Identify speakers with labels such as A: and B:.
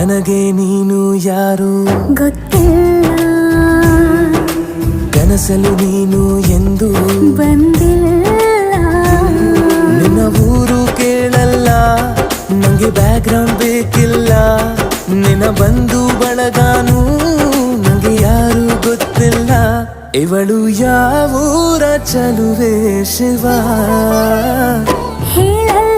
A: ನನಗೆ ನೀನು ಯಾರು
B: ಗೊತ್ತಿಲ್ಲ,
A: ಕನಸಲು ನೀನು ಎಂದು
B: ಬಂದಿಲ್ಲ.
A: ನಿನ್ನ ಊರು ಕೇಳಲ್ಲ, ನಂಗೆ ಬ್ಯಾಕ್ಗ್ರೌಂಡ್ ಬೇಕಿಲ್ಲ. ನಿನ್ನ ಬಂಧು ಬಳಗಾನು ನಂಗೆ ಯಾರು ಗೊತ್ತಿಲ್ಲ. ಇವಳು ಯಾವೂರ ಚಲುವೆ ಶಿವ
B: ಹೇಳಲ್ಲ